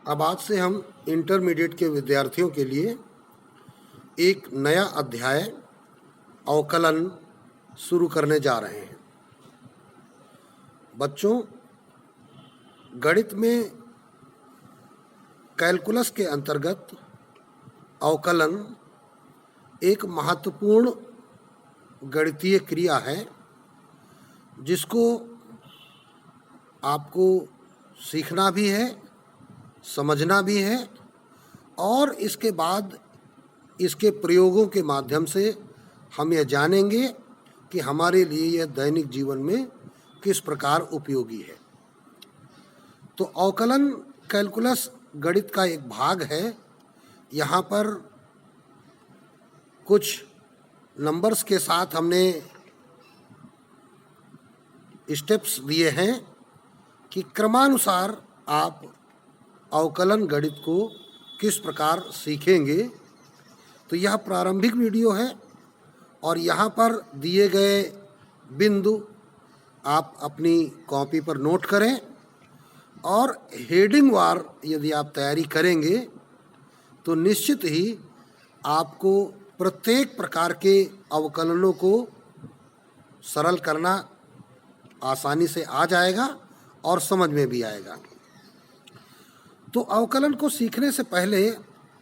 अब आज से हम इंटरमीडिएट के विद्यार्थियों के लिए एक नया अध्याय अवकलन शुरू करने जा रहे हैं। बच्चों, गणित में कैलकुलस के अंतर्गत अवकलन एक महत्वपूर्ण गणितीय क्रिया है जिसको आपको सीखना भी है, समझना भी है और इसके बाद इसके प्रयोगों के माध्यम से हम यह जानेंगे कि हमारे लिए यह दैनिक जीवन में किस प्रकार उपयोगी है। तो अवकलन कैलकुलस गणित का एक भाग है। यहाँ पर कुछ नंबर्स के साथ हमने स्टेप्स दिए हैं कि क्रमानुसार आप अवकलन गणित को किस प्रकार सीखेंगे। तो यह प्रारंभिक वीडियो है और यहाँ पर दिए गए बिंदु आप अपनी कॉपी पर नोट करें और हेडिंग वार यदि आप तैयारी करेंगे तो निश्चित ही आपको प्रत्येक प्रकार के अवकलनों को सरल करना आसानी से आ जाएगा और समझ में भी आएगा। तो अवकलन को सीखने से पहले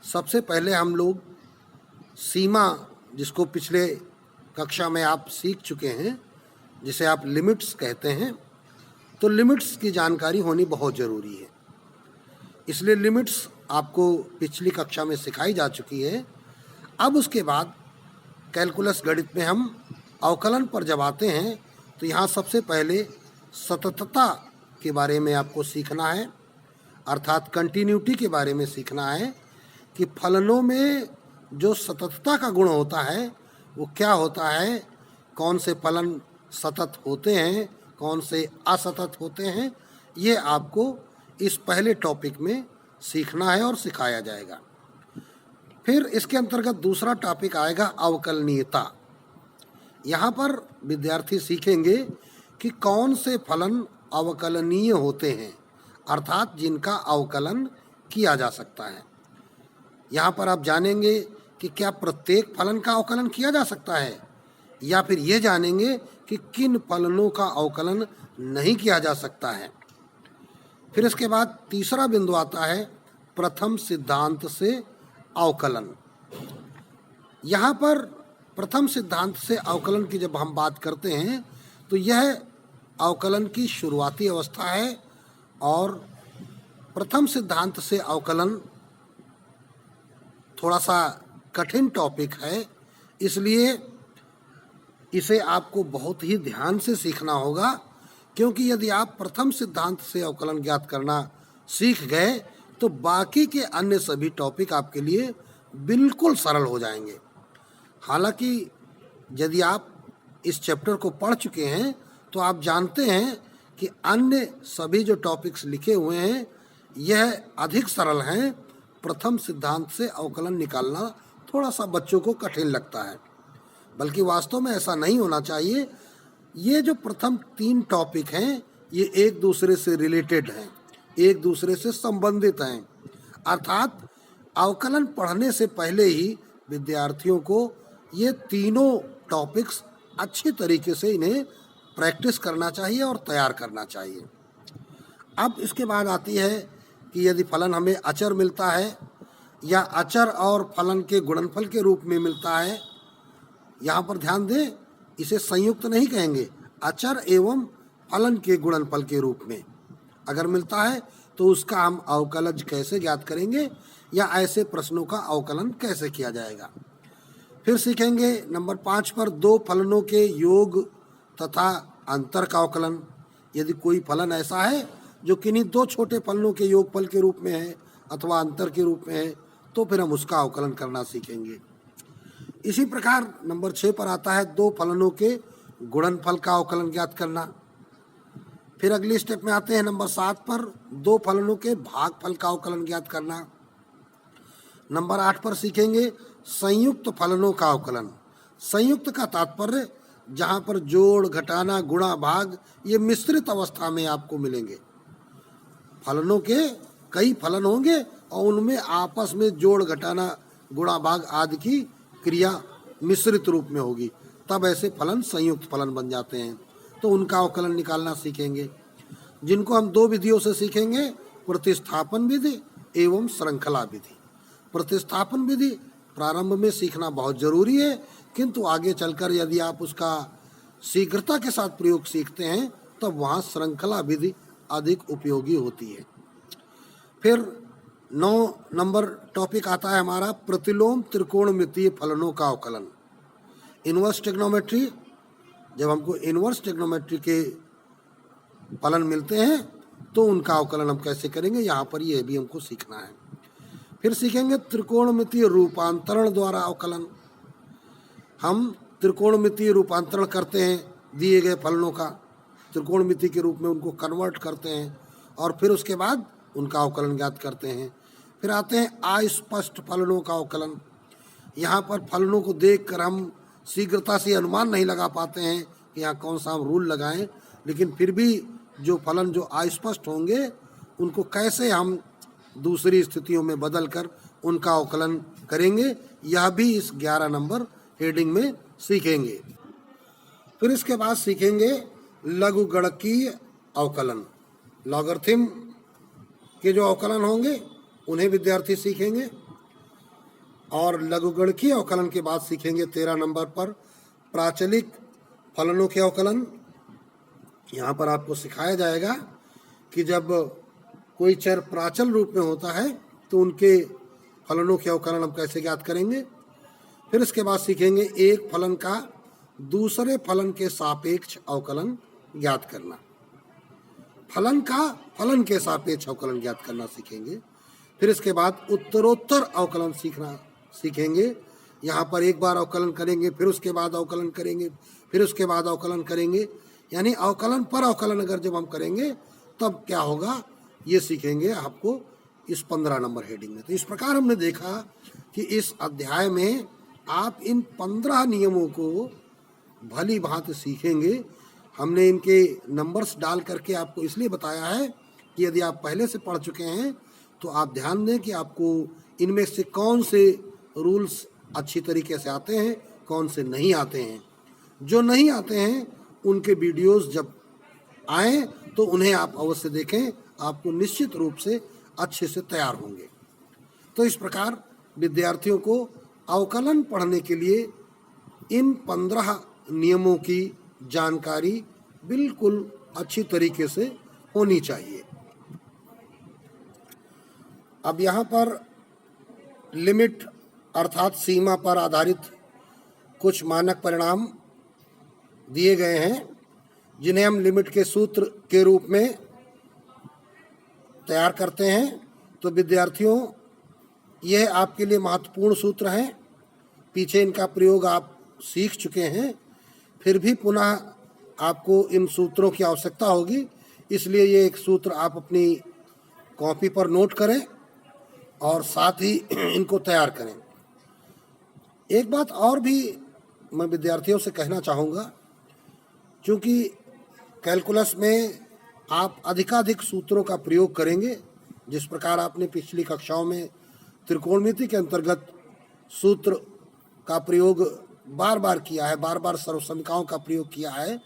सबसे पहले हम लोग सीमा, जिसको पिछले कक्षा में आप सीख चुके हैं, जिसे आप लिमिट्स कहते हैं, तो लिमिट्स की जानकारी होनी बहुत ज़रूरी है। इसलिए लिमिट्स आपको पिछली कक्षा में सिखाई जा चुकी है। अब उसके बाद कैलकुलस गणित में हम अवकलन पर जब आते हैं तो यहाँ सबसे पहले सततता के बारे में आपको सीखना है, अर्थात कंटिन्यूटी के बारे में सीखना है कि फलनों में जो सततता का गुण होता है वो क्या होता है, कौन से फलन सतत होते हैं, कौन से असतत होते हैं। ये आपको इस पहले टॉपिक में सीखना है और सिखाया जाएगा। फिर इसके अंतर्गत दूसरा टॉपिक आएगा अवकलनीयता। यहाँ पर विद्यार्थी सीखेंगे कि कौन से फलन अवकलनीय होते हैं, अर्थात जिनका अवकलन किया जा सकता है। यहाँ पर आप जानेंगे कि क्या प्रत्येक फलन का अवकलन किया जा सकता है, या फिर ये जानेंगे कि किन फलनों का अवकलन नहीं किया जा सकता है। फिर इसके बाद तीसरा बिंदु आता है प्रथम सिद्धांत से अवकलन। यहाँ पर प्रथम सिद्धांत से अवकलन की जब हम बात करते हैं तो यह अवकलन की शुरुआती अवस्था है और प्रथम सिद्धांत से अवकलन थोड़ा सा कठिन टॉपिक है, इसलिए इसे आपको बहुत ही ध्यान से सीखना होगा, क्योंकि यदि आप प्रथम सिद्धांत से अवकलन ज्ञात करना सीख गए तो बाकी के अन्य सभी टॉपिक आपके लिए बिल्कुल सरल हो जाएंगे। हालांकि यदि आप इस चैप्टर को पढ़ चुके हैं तो आप जानते हैं कि अन्य सभी जो टॉपिक्स लिखे हुए हैं यह अधिक सरल हैं। प्रथम सिद्धांत से अवकलन निकालना थोड़ा सा बच्चों को कठिन लगता है, बल्कि वास्तव में ऐसा नहीं होना चाहिए। ये जो प्रथम तीन टॉपिक हैं ये एक दूसरे से रिलेटेड हैं, एक दूसरे से संबंधित हैं। अर्थात अवकलन पढ़ने से पहले ही विद्यार्थियों को ये तीनों टॉपिक्स अच्छी तरीके से इन्हें प्रैक्टिस करना चाहिए और तैयार करना चाहिए। अब इसके बाद आती है कि यदि फलन हमें अचर मिलता है या अचर और फलन के गुणनफल के रूप में मिलता है, यहाँ पर ध्यान दें, इसे संयुक्त नहीं कहेंगे, अचर एवं फलन के गुणनफल के रूप में अगर मिलता है तो उसका हम अवकलज कैसे ज्ञात करेंगे या ऐसे प्रश्नों का अवकलन कैसे किया जाएगा। फिर सीखेंगे नंबर 5 पर दो फलनों के योग तथा अंतर का अवकलन। यदि कोई फलन ऐसा है जो किन्हीं दो छोटे फलनों के योगफल के रूप में है अथवा अंतर के रूप में है तो फिर हम उसका अवकलन करना सीखेंगे। इसी प्रकार नंबर 6 पर आता है दो फलनों के गुणनफल का अवकलन ज्ञात करना। फिर अगली स्टेप में आते हैं नंबर 7 पर दो फलनों के भागफल का अवकलन ज्ञात करना। नंबर 8 पर सीखेंगे संयुक्त फलनों का अवकलन। संयुक्त का तात्पर्य जहाँ पर जोड़, घटाना, गुणा, भाग ये मिश्रित अवस्था में आपको मिलेंगे। फलनों के कई फलन होंगे और उनमें आपस में जोड़ घटाना गुणा भाग आदि की क्रिया मिश्रित रूप में होगी, तब ऐसे फलन संयुक्त फलन बन जाते हैं। तो उनका अवकलन निकालना सीखेंगे, जिनको हम दो विधियों से सीखेंगे, प्रतिस्थापन विधि एवं श्रृंखला विधि। प्रतिस्थापन विधि प्रारंभ में सीखना बहुत जरूरी है, किंतु आगे चलकर यदि आप उसका शीघ्रता के साथ प्रयोग सीखते हैं तब वहाँ श्रृंखला विधि अधिक उपयोगी होती है। फिर 9 नंबर टॉपिक आता है हमारा प्रतिलोम त्रिकोणमितीय फलनों का अवकलन। इनवर्स ट्रिग्नोमेट्री, जब हमको इनवर्स ट्रिग्नोमेट्री के फलन मिलते हैं तो उनका अवकलन हम कैसे करेंगे, यहाँ पर ये भी हमको सीखना है। फिर सीखेंगे त्रिकोणमितीय रूपांतरण द्वारा अवकलन। हम त्रिकोणमितीय रूपांतरण करते हैं दिए गए फलनों का, त्रिकोणमिति के रूप में उनको कन्वर्ट करते हैं और फिर उसके बाद उनका अवकलन ज्ञात करते हैं। फिर आते हैं अस्पष्ट फलनों का अवकलन। यहाँ पर फलनों को देखकर हम शीघ्रता से अनुमान नहीं लगा पाते हैं कि यहाँ कौन सा हम रूल लगाएं, लेकिन फिर भी जो फलन जो अस्पष्ट होंगे उनको कैसे हम दूसरी स्थितियों में बदलकर उनका अवकलन करेंगे, यह भी इस 11 नंबर हेडिंग में सीखेंगे। फिर इसके बाद सीखेंगे लघुगणकीय अवकलन। लॉगरिथम के जो अवकलन होंगे उन्हें विद्यार्थी सीखेंगे, और लघुगणकीय अवकलन के बाद सीखेंगे 13 नंबर पर प्राचलिक फलनों के अवकलन। यहाँ पर आपको सिखाया जाएगा कि जब कोई चर प्राचल रूप में होता है तो उनके फलनों के अवकलन हम कैसे ज्ञात करेंगे। फिर इसके बाद सीखेंगे एक फलन का दूसरे फलन के सापेक्ष अवकलन ज्ञात करना। फलन का फलन के सापेक्ष अवकलन ज्ञात करना सीखेंगे। फिर इसके बाद उत्तरोत्तर अवकलन सीखेंगे। यहाँ पर एक बार अवकलन करेंगे, फिर उसके बाद अवकलन करेंगे, फिर उसके बाद अवकलन करेंगे, यानी अवकलन पर अवकलन अगर जब हम करेंगे तब क्या होगा ये सीखेंगे आपको इस 15 नंबर हेडिंग में। तो इस प्रकार हमने देखा कि इस अध्याय में आप इन 15 नियमों को भली भांति सीखेंगे। हमने इनके नंबर्स डाल करके आपको इसलिए बताया है कि यदि आप पहले से पढ़ चुके हैं तो आप ध्यान दें कि आपको इनमें से कौन से रूल्स अच्छी तरीके से आते हैं, कौन से नहीं आते हैं। जो नहीं आते हैं उनके वीडियोस जब आएँ तो उन्हें आप अवश्य देखें, आपको निश्चित रूप से अच्छे से तैयार होंगे। तो इस प्रकार विद्यार्थियों को अवकलन पढ़ने के लिए इन 15 नियमों की जानकारी बिल्कुल अच्छी तरीके से होनी चाहिए। अब यहाँ पर लिमिट अर्थात सीमा पर आधारित कुछ मानक परिणाम दिए गए हैं, जिन्हें हम लिमिट के सूत्र के रूप में तैयार करते हैं। तो विद्यार्थियों यह आपके लिए महत्वपूर्ण सूत्र हैं। पीछे इनका प्रयोग आप सीख चुके हैं, फिर भी पुनः आपको इन सूत्रों की आवश्यकता होगी, इसलिए ये एक सूत्र आप अपनी कॉपी पर नोट करें और साथ ही इनको तैयार करें। एक बात और भी मैं विद्यार्थियों से कहना चाहूँगा, क्योंकि कैलकुलस में आप अधिकाधिक सूत्रों का प्रयोग करेंगे, जिस प्रकार आपने पिछली कक्षाओं में त्रिकोणमिति के अंतर्गत सूत्र का प्रयोग बार बार किया है, बार बार सर्वसमीकाओं का प्रयोग किया है,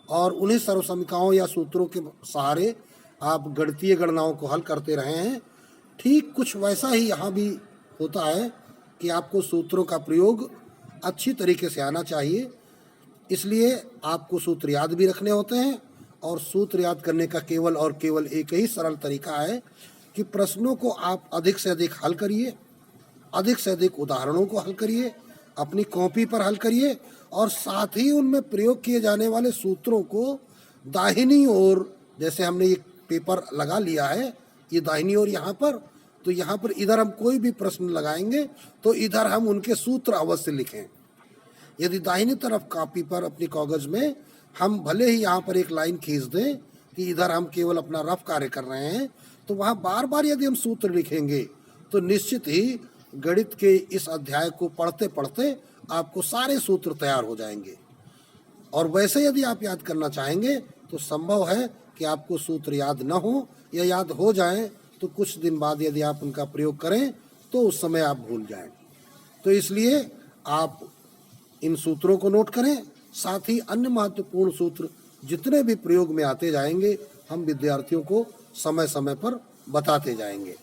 और उन्हीं सर्वसमीकाओं या सूत्रों के सहारे आप गणितीय गणनाओं को हल करते रहे हैं। ठीक कुछ वैसा ही यहाँ भी होता है कि आपको सूत्रों का प्रयोग अच्छी तरीके से आना चाहिए, इसलिए आपको सूत्र याद भी रखने होते हैं। और सूत्र याद करने का केवल और केवल एक ही सरल तरीका है कि प्रश्नों को आप अधिक से अधिक हल करिए, अधिक से अधिक उदाहरणों को हल करिए, अपनी कॉपी पर हल करिए, और साथ ही उनमें प्रयोग किए जाने वाले सूत्रों को दाहिनी ओर, जैसे हमने ये पेपर लगा लिया है, ये दाहिनी ओर यहाँ पर, तो यहाँ पर इधर हम कोई भी प्रश्न लगाएंगे तो इधर हम उनके सूत्र अवश्य लिखें। यदि दाहिनी तरफ कॉपी पर अपनी कागज में हम भले ही यहाँ पर एक लाइन खींच दें कि इधर हम केवल अपना रफ कार्य कर रहे हैं, तो वहाँ बार बार यदि हम सूत्र लिखेंगे तो निश्चित ही गणित के इस अध्याय को पढ़ते पढ़ते आपको सारे सूत्र तैयार हो जाएंगे। और वैसे यदि आप याद करना चाहेंगे तो संभव है कि आपको सूत्र याद न हो या याद हो जाएं तो कुछ दिन बाद यदि आप उनका प्रयोग करें तो उस समय आप भूल जाएं। तो इसलिए आप इन सूत्रों को नोट करें, साथ ही अन्य महत्वपूर्ण सूत्र जितने भी प्रयोग में आते जाएंगे हम विद्यार्थियों को समय समय पर बताते जाएंगे।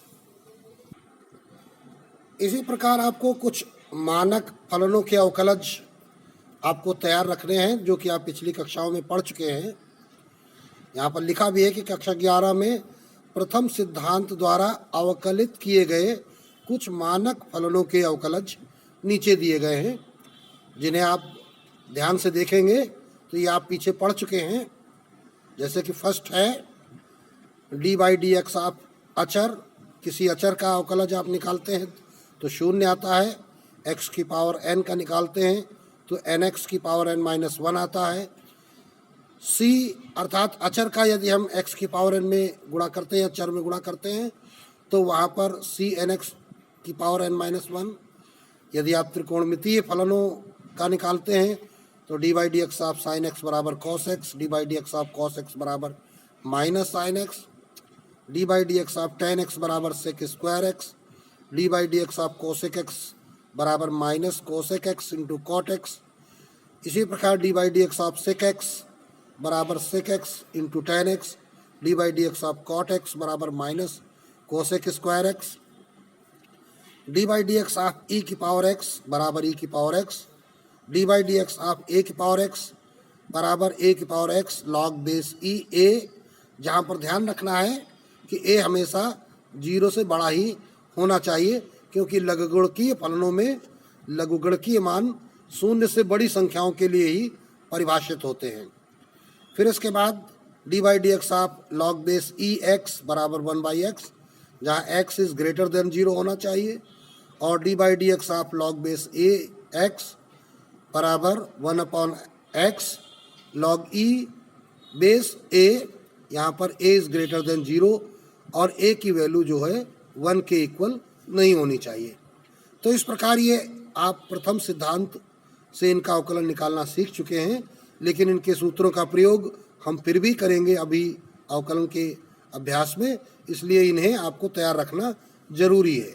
इसी प्रकार आपको कुछ मानक फलनों के अवकलज आपको तैयार रखने हैं, जो कि आप पिछली कक्षाओं में पढ़ चुके हैं। यहाँ पर लिखा भी है कि कक्षा 11 में प्रथम सिद्धांत द्वारा अवकलित किए गए कुछ मानक फलनों के अवकलज नीचे दिए गए हैं, जिन्हें आप ध्यान से देखेंगे तो ये आप पीछे पढ़ चुके हैं। जैसे कि फर्स्ट है dy/dx आप अचर, किसी अचर का अवकलज आप निकालते हैं तो 0 आता है, x की पावर n का निकालते हैं तो nx की पावर n-1 आता है। c अर्थात अचर का यदि हम x की पावर n में गुणा करते हैं, चर में गुणा करते हैं, तो वहाँ पर c nx की पावर n-1। यदि आप त्रिकोणमितीय फलनों का निकालते हैं तो dy/dx ऑफ sin x बराबर cos x, dy/dx of cos x बराबर minus sin x, dy/dx of tan x बराबर sec square x, dy/dx of cosec x बराबर minus cosec x into cot x। इसी प्रकार dy/dx ऑफ sec x बराबर sec x into tan x, dy/dx of cot x बराबर minus cosec square x, dy/dx of e की power x बराबर e की power x, dy/dx of a की power x बराबर a की power x log base e a, जहाँ पर ध्यान रखना है कि a हमेशा 0 से बड़ा ही होना चाहिए, क्योंकि लघुगणकीय फलनों में लघुगणकीय मान 0 से बड़ी संख्याओं के लिए ही परिभाषित होते हैं। फिर इसके बाद dy/dx of log base e x बराबर 1/x, जहाँ x इज ग्रेटर देन 0 होना चाहिए, और dy/dx of log base a x बराबर 1/x log e base a, यहाँ पर a इज ग्रेटर देन 0 और a की वैल्यू जो है 1 के इक्वल नहीं होनी चाहिए। तो इस प्रकार ये आप प्रथम सिद्धांत से इनका अवकलन निकालना सीख चुके हैं, लेकिन इनके सूत्रों का प्रयोग हम फिर भी करेंगे अभी अवकलन के अभ्यास में, इसलिए इन्हें आपको तैयार रखना जरूरी है।